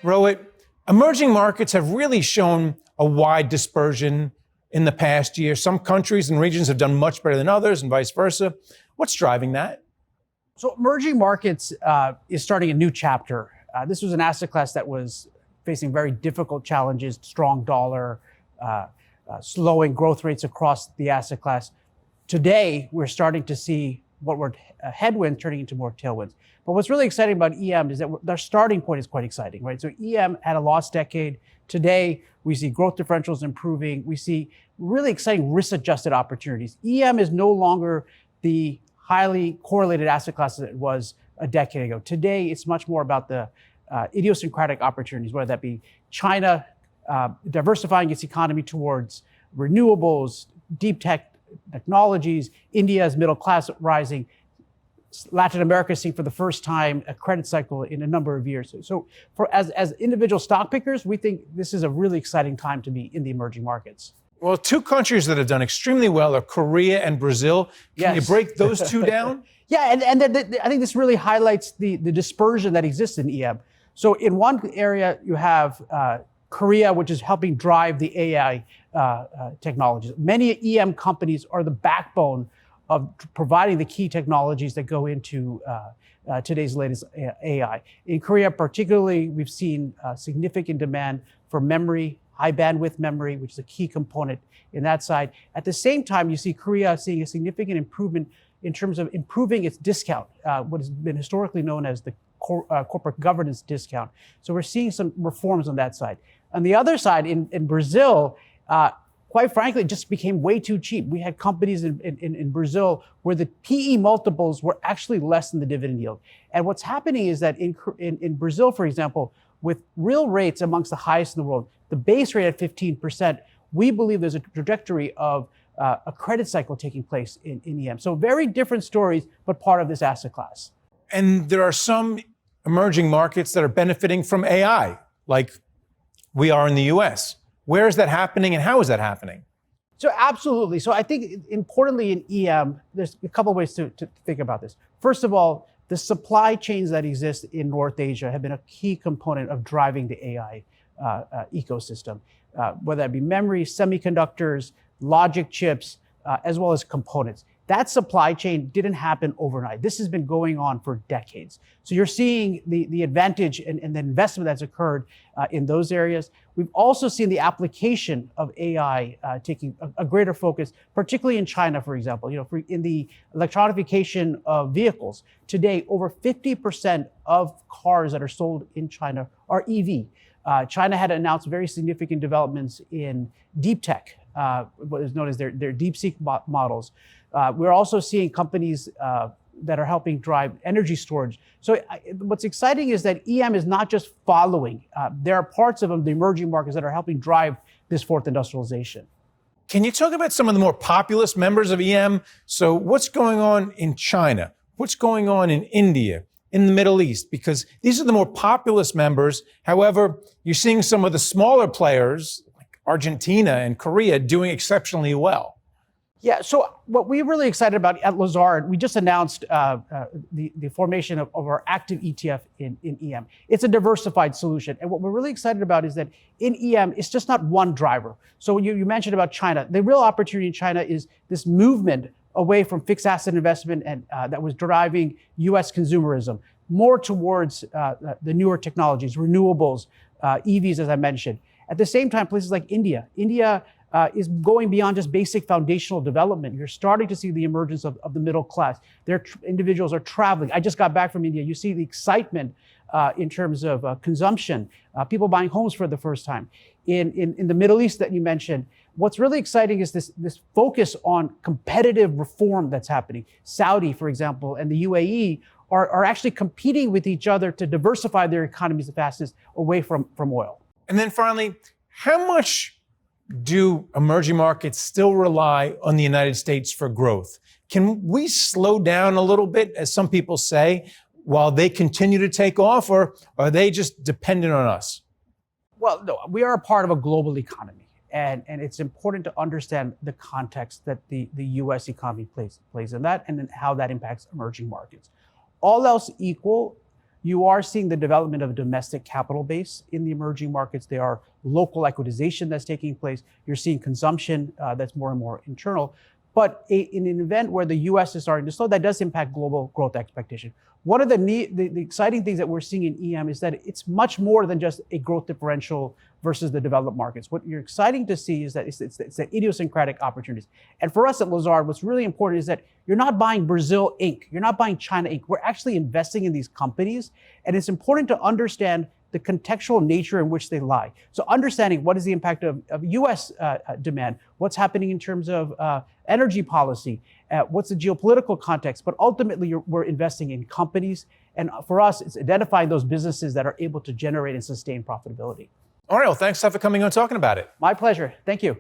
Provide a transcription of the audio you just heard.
Rohit, emerging markets have really shown a wide dispersion in the past year. Some countries and regions have done much better than others and vice versa. What's driving that? So emerging markets is starting a new chapter. This was an asset class that was facing very difficult challenges, strong dollar, slowing growth rates across the asset class. Today, we're starting to see what were headwinds turning into more tailwinds. But what's really exciting about EM is that their starting point is quite exciting, right? So EM had a lost decade. Today, we see growth differentials improving. We see really exciting risk-adjusted opportunities. EM is no longer the highly correlated asset class that it was a decade ago. Today, it's much more about the idiosyncratic opportunities, whether that be China diversifying its economy towards renewables, deep tech technologies, India's middle class rising, Latin America seeing for the first time a credit cycle in a number of years. So as individual stock pickers, we think this is a really exciting time to be in the emerging markets. Well, two countries that have done extremely well are Korea and Brazil. Can you break those two down? Yeah, and I think this really highlights the dispersion that exists in EM. So in one area, you have Korea, which is helping drive the AI technologies. Many EM companies are the backbone of providing the key technologies that go into today's latest AI. In Korea particularly, we've seen significant demand for memory, high bandwidth memory, which is a key component in that side. At the same time, you see Korea seeing a significant improvement in terms of improving its discount, what has been historically known as the corporate governance discount. So we're seeing some reforms on that side. On the other side, in Brazil, quite frankly, it just became way too cheap. We had companies in Brazil where the PE multiples were actually less than the dividend yield. And what's happening is that in Brazil, for example, with real rates amongst the highest in the world, the base rate at 15%, we believe there's a trajectory of a credit cycle taking place in EM. So very different stories, but part of this asset class. And there are some emerging markets that are benefiting from AI, like we are in the US. Where is that happening and how is that happening? So absolutely. So I think importantly in EM, there's a couple of ways to think about this. First of all, the supply chains that exist in North Asia have been a key component of driving the AI ecosystem, whether that be memory, semiconductors, logic chips, as well as components. That supply chain didn't happen overnight. This has been going on for decades. So you're seeing the advantage and the investment that's occurred in those areas. We've also seen the application of AI taking a greater focus, particularly in China, for example. In the electronification of vehicles, today over 50% of cars that are sold in China are EV. China had announced very significant developments in deep tech, what is known as their DeepSeek models. We're also seeing companies that are helping drive energy storage. So what's exciting is that EM is not just following. There are parts of them, the emerging markets, that are helping drive this fourth industrialization. Can you talk about some of the more populous members of EM? So what's going on in China? What's going on in India, in the Middle East? Because these are the more populous members. However, you're seeing some of the smaller players, like Argentina and Korea, doing exceptionally well. Yeah, so what we're really excited about at Lazard, we just announced the formation of our active ETF in EM. It's a diversified solution. And what we're really excited about is that in EM, it's just not one driver. So you mentioned about China. The real opportunity in China is this movement away from fixed asset investment and that was driving US consumerism, more towards the newer technologies, renewables, EVs, as I mentioned. At the same time, places like India is going beyond just basic foundational development. You're starting to see the emergence of the middle class. Individuals are traveling. I just got back from India. You see the excitement in terms of consumption, people buying homes for the first time. In the Middle East that you mentioned, what's really exciting is this focus on competitive reform that's happening. Saudi, for example, and the UAE are actually competing with each other to diversify their economies the fastest away from oil. And then finally, how much do emerging markets still rely on the United States for growth? Can we slow down a little bit, as some people say, while they continue to take off, or are they just dependent on us? Well, no, we are a part of a global economy, and it's important to understand the context that the US economy plays in that and then how that impacts emerging markets. All else equal, you are seeing the development of a domestic capital base in the emerging markets. There are local equitization that's taking place. You're seeing consumption that's more and more internal. But in an event where the U.S. is starting to slow, that does impact global growth expectation. One of the exciting things that we're seeing in EM is that it's much more than just a growth differential versus the developed markets. What you're exciting to see is that it's the idiosyncratic opportunities. And for us at Lazard, what's really important is that you're not buying Brazil Inc. You're not buying China Inc. We're actually investing in these companies. And it's important to understand the contextual nature in which they lie. So understanding what is the impact of U.S. Demand, what's happening in terms of energy policy, what's the geopolitical context, but ultimately we're investing in companies. And for us, it's identifying those businesses that are able to generate and sustain profitability. All right, well, thanks for coming on and talking about it. My pleasure. Thank you.